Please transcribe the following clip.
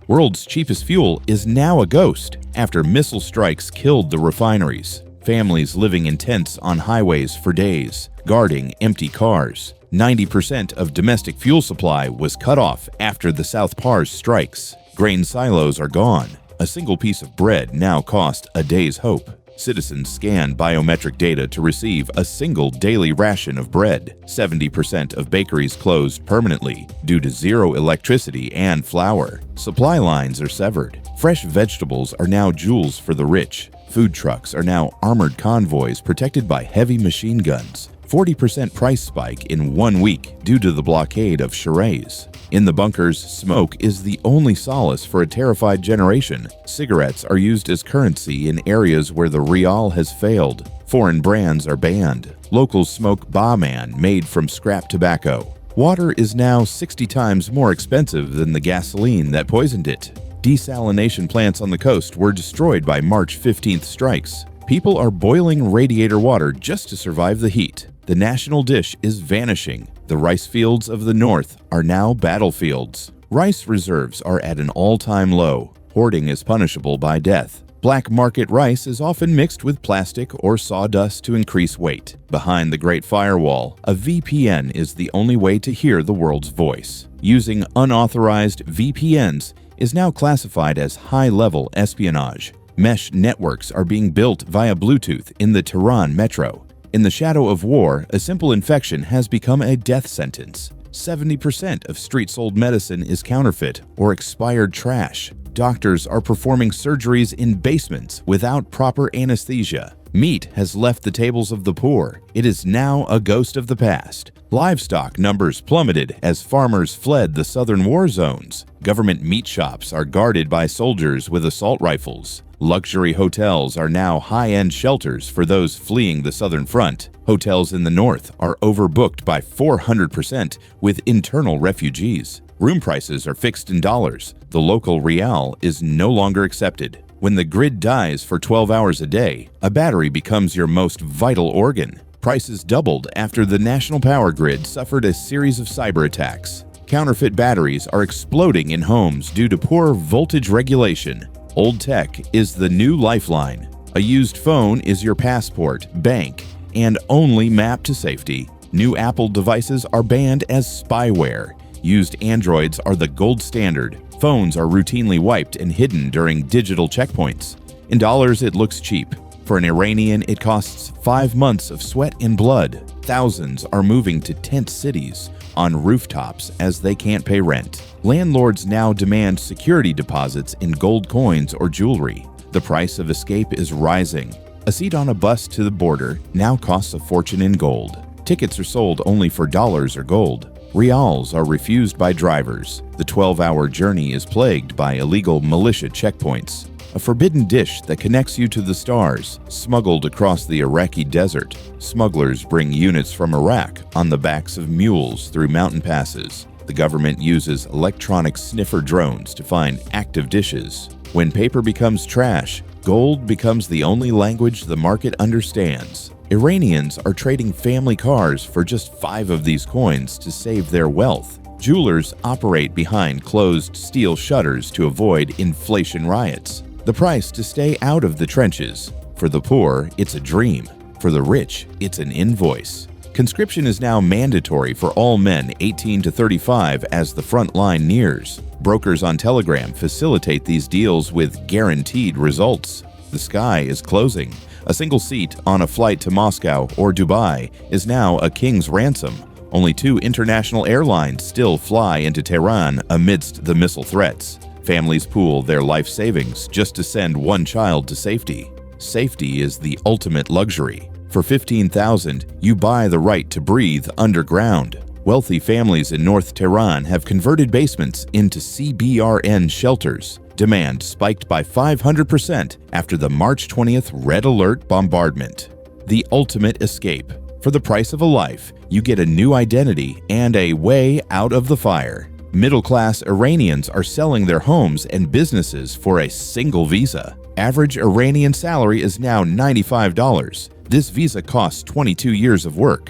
World's cheapest fuel is now a ghost after missile strikes killed the refineries. Families living in tents on highways for days, guarding empty cars. 90% of domestic fuel supply was cut off after the South Pars strikes. Grain silos are gone. A single piece of bread now costs a day's hope. Citizens scan biometric data to receive a single daily ration of bread. 70% of bakeries closed permanently due to zero electricity and flour. Supply lines are severed. Fresh vegetables are now jewels for the rich. Food trucks are now armored convoys protected by heavy machine guns. 40% price spike in 1 week due to the blockade of Shiraz. In the bunkers, smoke is the only solace for a terrified generation. Cigarettes are used as currency in areas where the rial has failed. Foreign brands are banned. Locals smoke Ba-Man made from scrap tobacco. Water is now 60 times more expensive than the gasoline that poisoned it. Desalination plants on the coast were destroyed by March 15th strikes. People are boiling radiator water just to survive the heat. The national dish is vanishing. The rice fields of the north are now battlefields. Rice reserves are at an all-time low. Hoarding is punishable by death. Black market rice is often mixed with plastic or sawdust to increase weight. Behind the Great Firewall, a VPN is the only way to hear the world's voice. Using unauthorized VPNs is now classified as high-level espionage. Mesh networks are being built via Bluetooth in the Tehran metro. In the shadow of war, a simple infection has become a death sentence. 70% of street-sold medicine is counterfeit or expired trash. Doctors are performing surgeries in basements without proper anesthesia. Meat has left the tables of the poor. It is now a ghost of the past. Livestock numbers plummeted as farmers fled the southern war zones. Government meat shops are guarded by soldiers with assault rifles. Luxury hotels are now high-end shelters for those fleeing the southern front. Hotels in the north are overbooked by 400% with internal refugees. Room prices are fixed in dollars. The local rial is no longer accepted. When the grid dies for 12 hours a day, a battery becomes your most vital organ. Prices doubled after the national power grid suffered a series of cyber attacks. Counterfeit batteries are exploding in homes due to poor voltage regulation. Old tech is the new lifeline. A used phone is your passport, bank, and only map to safety. New Apple devices are banned as spyware. Used Androids are the gold standard. Phones are routinely wiped and hidden during digital checkpoints. In dollars, it looks cheap. For an Iranian, it costs 5 months of sweat and blood. Thousands are moving to tent cities on rooftops as they can't pay rent. Landlords now demand security deposits in gold coins or jewelry. The price of escape is rising. A seat on a bus to the border now costs a fortune in gold. Tickets are sold only for dollars or gold. Rials are refused by drivers. The 12-hour journey is plagued by illegal militia checkpoints. A forbidden dish that connects you to the stars, smuggled across the Iraqi desert. Smugglers bring units from Iraq on the backs of mules through mountain passes. The government uses electronic sniffer drones to find active dishes. When paper becomes trash, gold becomes the only language the market understands. Iranians are trading family cars for just 5 of these coins to save their wealth. Jewelers operate behind closed steel shutters to avoid inflation riots. The price to stay out of the trenches. For the poor, it's a dream. For the rich, it's an invoice. Conscription is now mandatory for all men 18 to 35 as the front line nears. Brokers on Telegram facilitate these deals with guaranteed results. The sky is closing. A single seat on a flight to Moscow or Dubai is now a king's ransom. Only 2 international airlines still fly into Tehran amidst the missile threats. Families pool their life savings just to send one child to safety. Safety is the ultimate luxury. For $15,000, you buy the right to breathe underground. Wealthy families in North Tehran have converted basements into CBRN shelters. Demand spiked by 500% after the March 20th Red Alert bombardment. The ultimate escape. For the price of a life, you get a new identity and a way out of the fire. Middle-class Iranians are selling their homes and businesses for a single visa. Average Iranian salary is now $95. This visa costs 22 years of work.